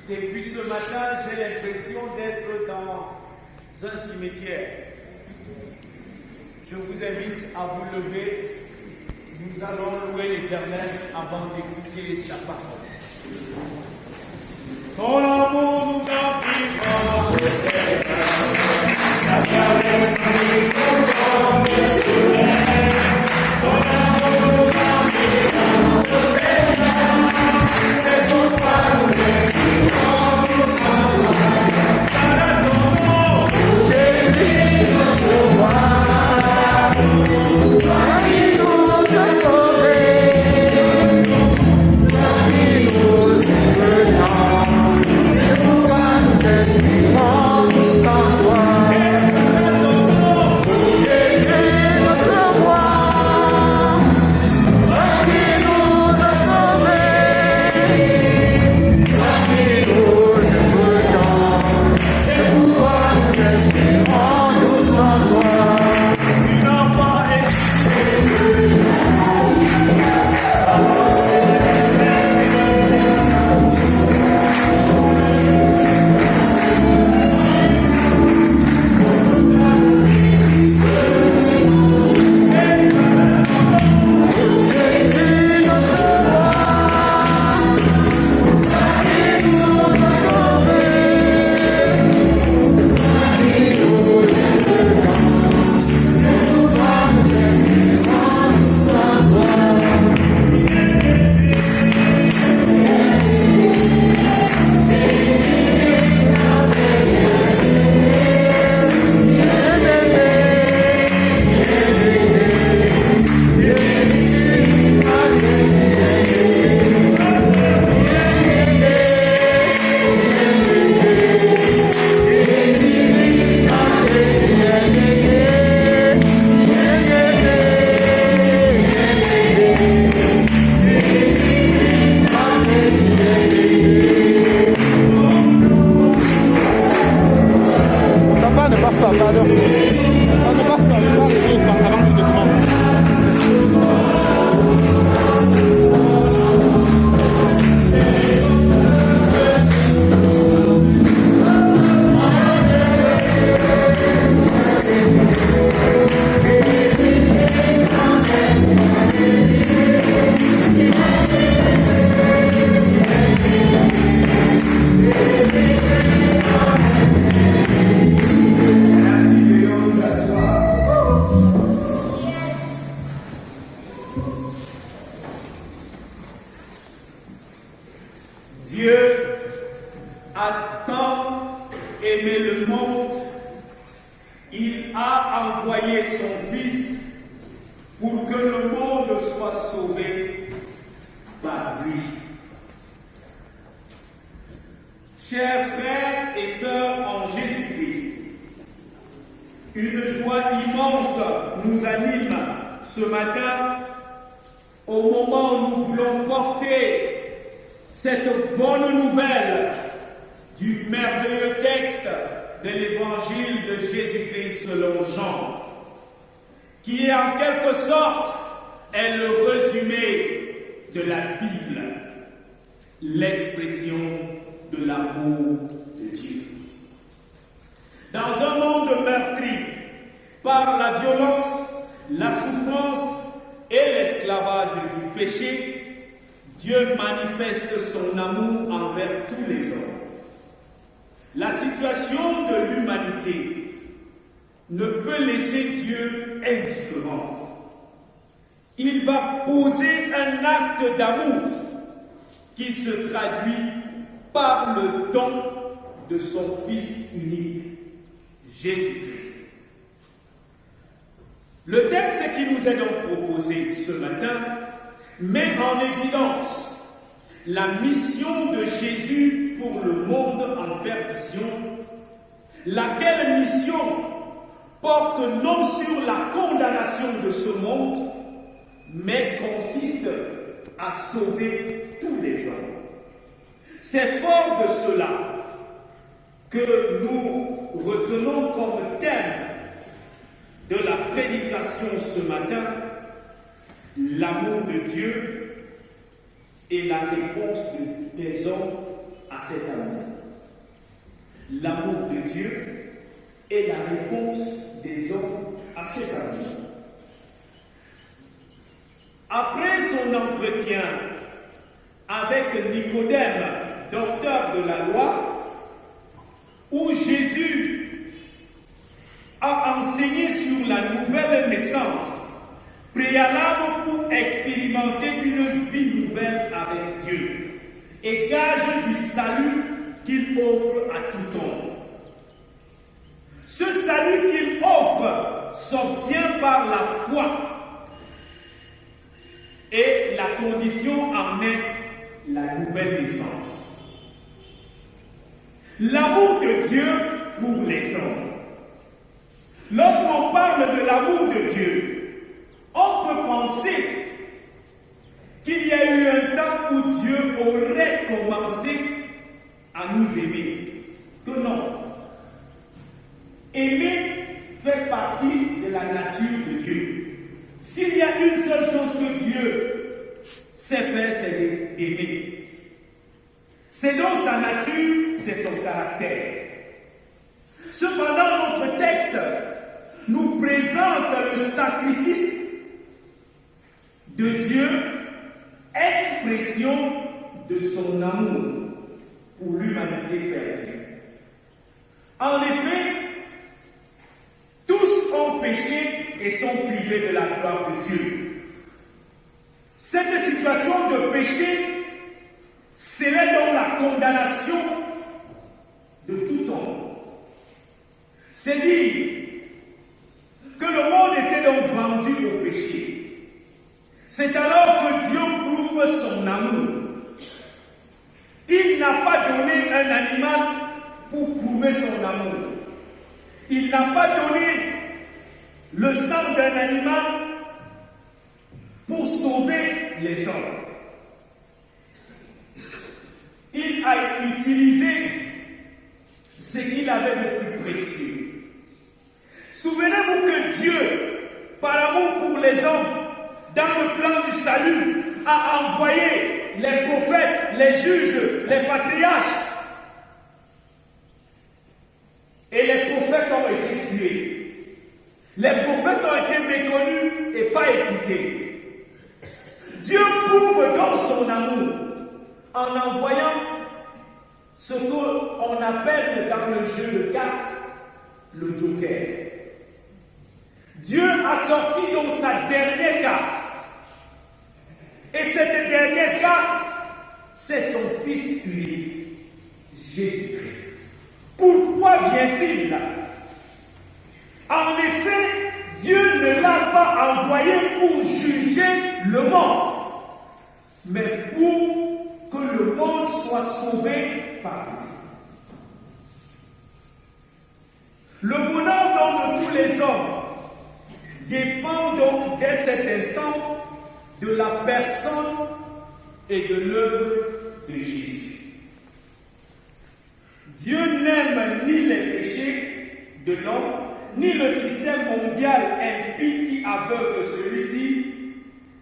Depuis ce matin, j'ai l'impression d'être dans un cimetière. Je vous invite à vous lever. Nous allons louer l'Éternel avant d'écouter sa parole. Ton amour nous environne, Le texte qui nous est donc proposé ce matin met en évidence la mission de Jésus pour le monde en perdition, laquelle mission porte non sur la condamnation de ce monde, mais consiste à sauver tous les hommes. C'est fort de cela que nous retenons comme thème de la prédication ce matin l'amour de Dieu et la réponse des hommes à cet amour. L'amour de Dieu est la réponse des hommes à cet amour. Après son entretien avec Nicodème, docteur de la loi, où Jésus a enseigné sur la nouvelle naissance, préalable pour expérimenter une vie nouvelle avec Dieu, et gage du salut qu'il offre à tout homme. Ce salut qu'il offre s'obtient par la foi. Et la condition en est la nouvelle naissance. L'amour de Dieu pour les hommes. Lorsqu'on parle de l'amour de Dieu, on peut penser qu'il y a eu un temps où Dieu aurait commencé à nous aimer. Que non. Aimer fait partie de la nature de Dieu. S'il y a une seule chose que Dieu sait faire, c'est d'aimer. C'est dans sa nature, c'est son caractère. Cependant, notre texte nous présente le sacrifice de Dieu, expression de son amour pour l'humanité perdue. En effet, tous ont péché et sont privés de la gloire de Dieu. Cette situation de péché serait donc la condamnation de tout homme. C'est dire que le monde était donc vendu au péché. C'est alors que Dieu prouve son amour. Il n'a pas donné un animal pour prouver son amour. Il n'a pas donné le sang d'un animal pour sauver les hommes. Il a utilisé ce qu'il avait de plus précieux. Souvenez-vous que Dieu, par amour pour les hommes, dans le plan du salut, a envoyé les prophètes, les juges, les patriarches. Et les prophètes ont été tués. Les prophètes ont été méconnus et pas écoutés. Dieu prouve donc son amour en envoyant ce qu'on appelle dans le jeu de cartes le joker. Dieu a sorti donc sa dernière carte. Et cette dernière carte, c'est son Fils unique, Jésus-Christ. Pourquoi vient-il là? En effet, Dieu ne l'a pas envoyé pour juger le monde, mais pour que le monde soit sauvé par lui. Le bonheur donc de tous les hommes dépend donc dès cet instant de la personne et de l'œuvre de Jésus. Dieu n'aime ni les péchés de l'homme, ni le système mondial impie qui aveugle celui-ci,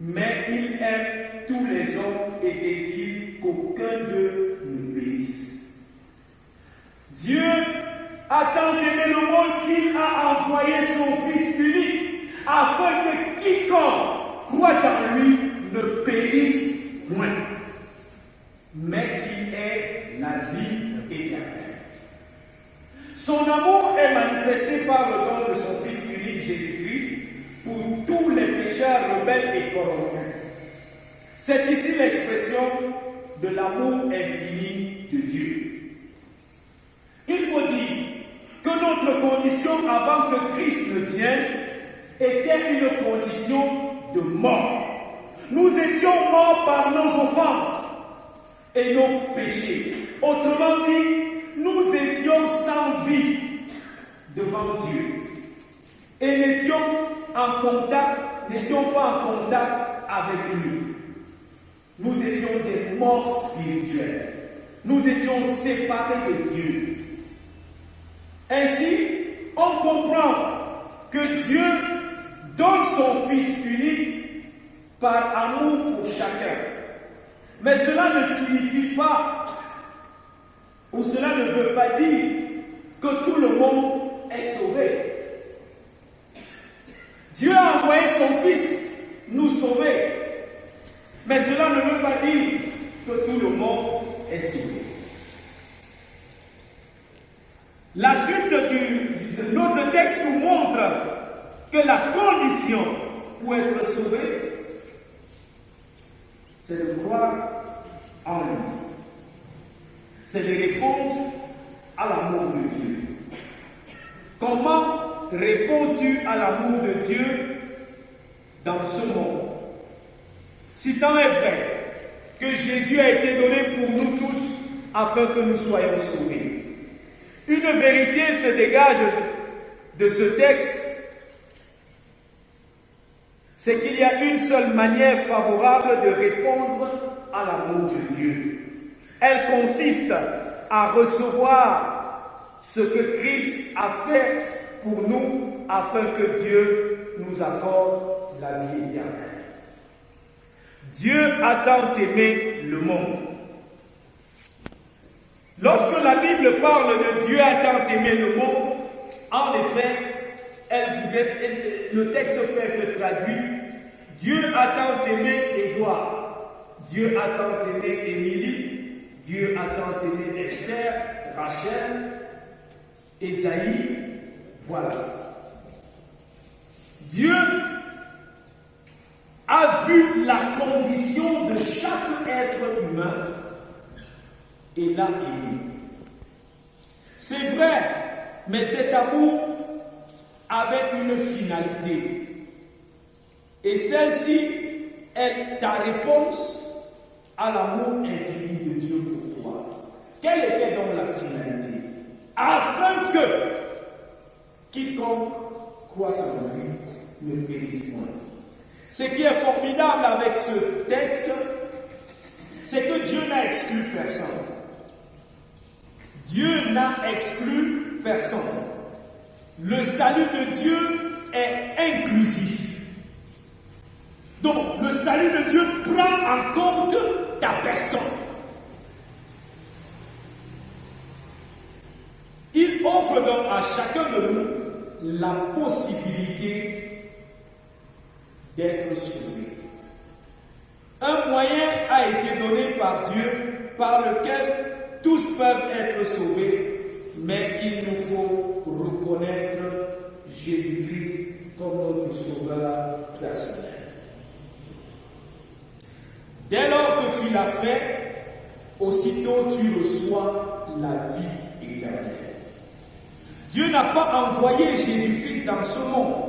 mais il aime tous les hommes et désire qu'aucun d'eux ne périsse. Dieu a tant aimé le monde qu'il a envoyé son Fils unique, afin que quiconque croit en lui ne périsse point, mais qu'il ait la vie éternelle. Son amour est manifesté par le don de son Fils unique Jésus-Christ pour tous les pécheurs rebelles et corrompus. C'est ici l'expression de l'amour infini de Dieu. Il faut dire que notre condition avant que Christ ne vienne était une condition de mort. Nous étions morts par nos offenses et nos péchés. Autrement dit, nous étions sans vie devant Dieu et n'étions pas en contact avec lui. Nous étions des morts spirituels. Nous étions séparés de Dieu. Ainsi, on comprend que Dieu donne son Fils unique par amour pour chacun. Mais cela ne signifie pas ne veut pas dire que tout le monde est sauvé. Dieu a envoyé son Fils nous sauver. Mais cela ne veut pas dire que tout le monde est sauvé. La suite de notre texte nous montre que la condition pour être sauvé, c'est de croire en lui. C'est de répondre à l'amour de Dieu. Comment réponds-tu à l'amour de Dieu dans ce monde? Si tant est vrai que Jésus a été donné pour nous tous afin que nous soyons sauvés. Une vérité se dégage de ce texte, c'est qu'il y a une seule manière favorable de répondre à l'amour de Dieu. Elle consiste à recevoir ce que Christ a fait pour nous afin que Dieu nous accorde la vie éternelle. Dieu a tant aimé le monde. Lorsque la Bible parle de Dieu a tant aimé le monde, en effet, le texte peut être traduit Dieu a tant aimé Édouard, Dieu a tant aimé Émilie, Dieu a tant aimé Esther, Rachel, Esaïe, voilà. Dieu a vu la condition de chaque être humain et l'a aimé. C'est vrai, mais cet amour avait une finalité. Et celle-ci est ta réponse à l'amour infini de Dieu pour toi. Quelle était donc la finalité? Afin que quiconque croit en lui ne périsse point. Ce qui est formidable avec ce texte, c'est que Dieu n'a exclu personne. Dieu n'a exclu personne. Le salut de Dieu est inclusif. Donc, le salut de Dieu prend en compte ta personne. Il offre donc à chacun de nous la possibilité d'être sauvé. Un moyen a été donné par Dieu par lequel tous peuvent être sauvés, mais il nous faut reconnaître Jésus-Christ comme notre sauveur personnel. Dès lors que tu l'as fait, aussitôt tu reçois la vie éternelle. Dieu n'a pas envoyé Jésus-Christ dans ce monde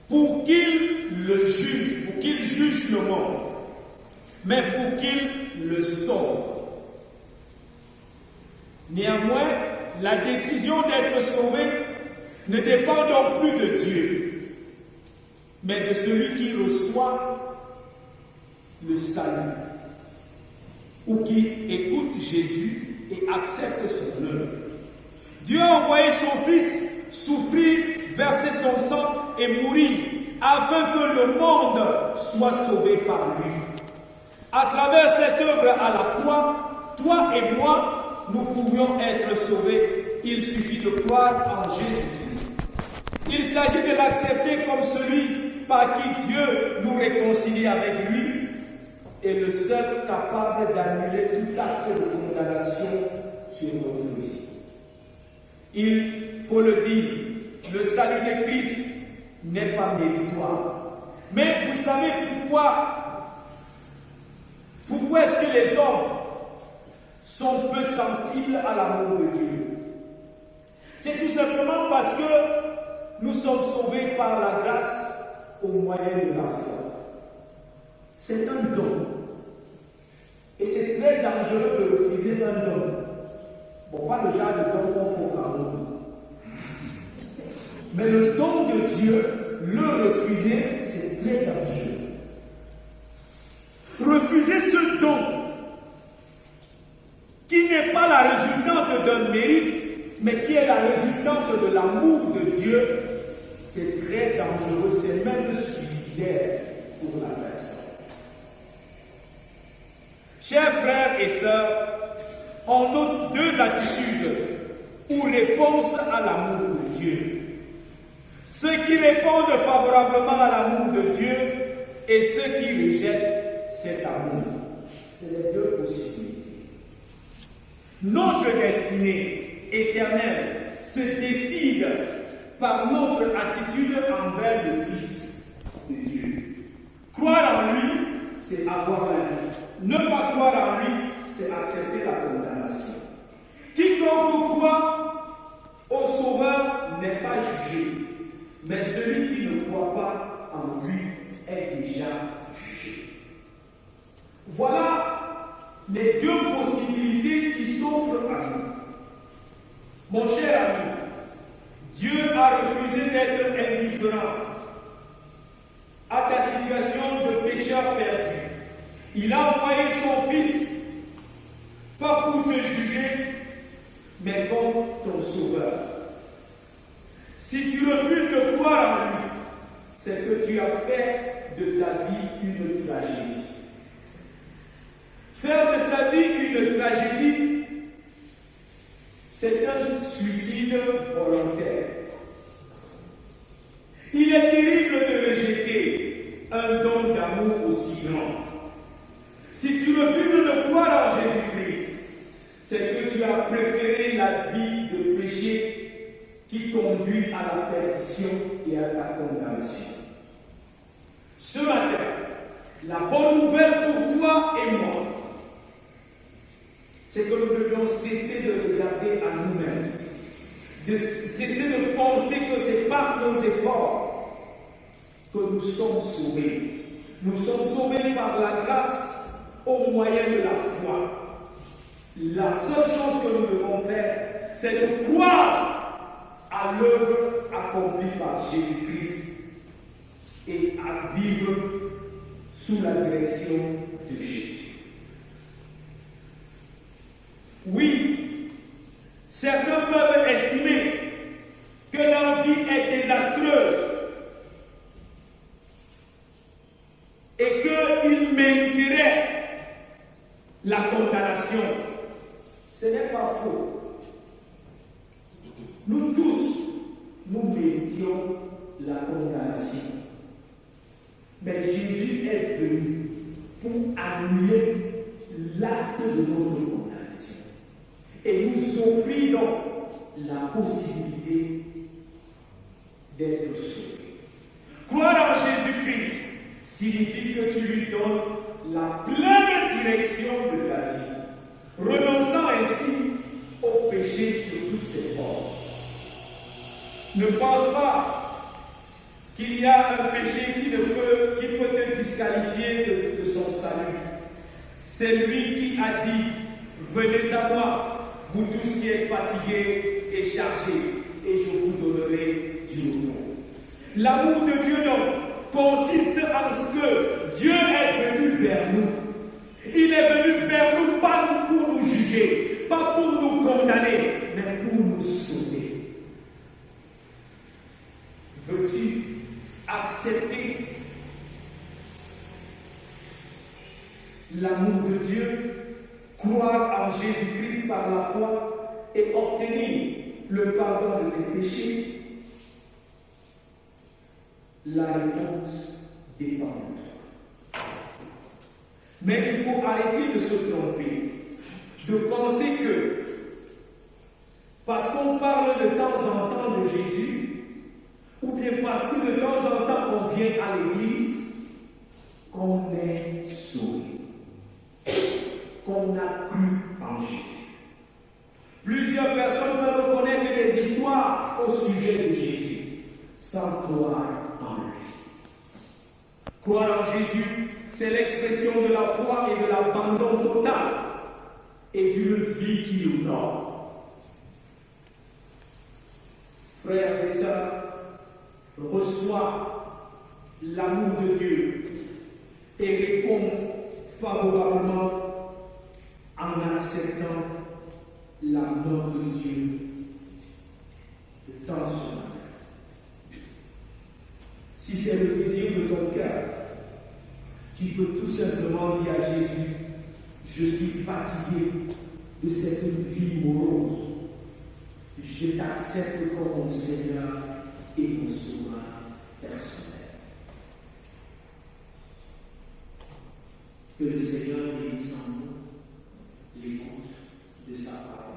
pour qu'il le juge, pour qu'il juge le monde, mais pour qu'il le sauve. Néanmoins, la décision d'être sauvé ne dépend donc plus de Dieu, mais de celui qui reçoit le salut, ou qui écoute Jésus et accepte son œuvre. Dieu a envoyé son Fils souffrir, verser son sang et mourir, afin que le monde soit sauvé par lui. À travers cette œuvre à la croix, toi et moi, nous pouvions être sauvés. Il suffit de croire en Jésus-Christ. Il s'agit de l'accepter comme celui par qui Dieu nous réconcilie avec lui, est le seul capable d'annuler tout acte de condamnation sur notre vie. Il faut le dire, le salut de Christ n'est pas méritoire. Mais vous savez pourquoi est-ce que les hommes sont peu sensibles à l'amour de Dieu? C'est tout simplement parce que nous sommes sauvés par la grâce au moyen de la foi. C'est un don. Et c'est très dangereux de refuser un don. Bon, pas le genre de don qu'on fait quand même. Mais le don de Dieu, le refuser, c'est très dangereux. Refuser ce don, qui n'est pas la résultante d'un mérite, mais qui est la résultante de l'amour de Dieu, c'est très dangereux, c'est même suicidaire pour la personne. Chers frères et sœurs, on note deux attitudes ou réponses à l'amour de Dieu. Ceux qui répondent favorablement à l'amour de Dieu et ceux qui rejettent cet amour. C'est les deux possibilités. Notre destinée éternelle se décide par notre attitude envers le Fils de Dieu. Croire en lui, c'est avoir la vie. Ne pas croire en lui, c'est accepter la condamnation. Quiconque croit au Sauveur n'est pas jugé, mais celui qui ne croit pas en lui est déjà jugé. Voilà les deux possibilités qui s'offrent à nous. Mon cher ami, Dieu a refusé d'être indifférent à ta situation de pécheur perdu. Il a envoyé son Fils, pas pour te juger, mais comme ton sauveur. Si tu refuses de croire en lui, c'est que tu as fait de ta vie une tragédie. Faire de sa vie une tragédie, c'est un suicide volontaire. Il est terrible de rejeter un don d'amour aussi grand. Si tu refuses de croire en Jésus-Christ, c'est que tu as préféré la vie de péché qui conduit à la perdition et à la condamnation. Ce matin, la bonne nouvelle pour toi et moi, c'est que nous devions cesser de regarder à nous-mêmes, de cesser de penser que c'est par nos efforts que nous sommes sauvés. Nous sommes sauvés par la grâce au moyen de la foi. La seule chose que nous devons faire, c'est de croire à l'œuvre accomplie par Jésus-Christ et à vivre sous la direction de Jésus. Oui, certains peuvent estimer que leur vie est désastreuse et qu'ils mériteraient la condamnation. Ce n'est pas faux. Nous tous, nous méritions la condamnation. Mais Jésus est venu pour annuler l'acte de notre condamnation et nous offrir donc la possibilité d'être sauvés. Croire en Jésus-Christ signifie que tu lui donnes la pleine direction de ta vie, renonçant ainsi au péché sur toutes ses formes. Ne pense pas qu'il y a un péché qui peut te disqualifier de son salut. C'est lui qui a dit, venez à moi, vous tous qui êtes fatigués et chargés, et je vous donnerai du repos. L'amour de Dieu donc consiste en ce que Dieu est venu vers nous. Il est venu vers nous pas pour nous juger, pas pour nous condamner, mais pour nous sauver. Veux-tu accepter l'amour de Dieu, croire en Jésus-Christ par la foi et obtenir le pardon de tes péchés? La réponse dépend de toi. Mais il faut arrêter de se tromper, de penser que parce qu'on parle de temps en temps de Jésus, ou bien parce que de temps en temps on vient à l'église, qu'on est sauvé, qu'on a cru en Jésus. Plusieurs personnes peuvent connaître des histoires au sujet de Jésus, sans croire en lui. Croire en Jésus, c'est l'expression de la foi et de l'abandon total et d'une vie qui honore. Frères et sœurs, reçois l'amour de Dieu et réponds favorablement en acceptant l'amour de Dieu de temps ce matin. Si c'est le désir de ton cœur, tu peux tout simplement dire à Jésus, je suis fatigué de cette vie morose, je t'accepte comme mon Seigneur et mon Sauveur personnel. Que le Seigneur bénisse en nous l'écoute de sa parole.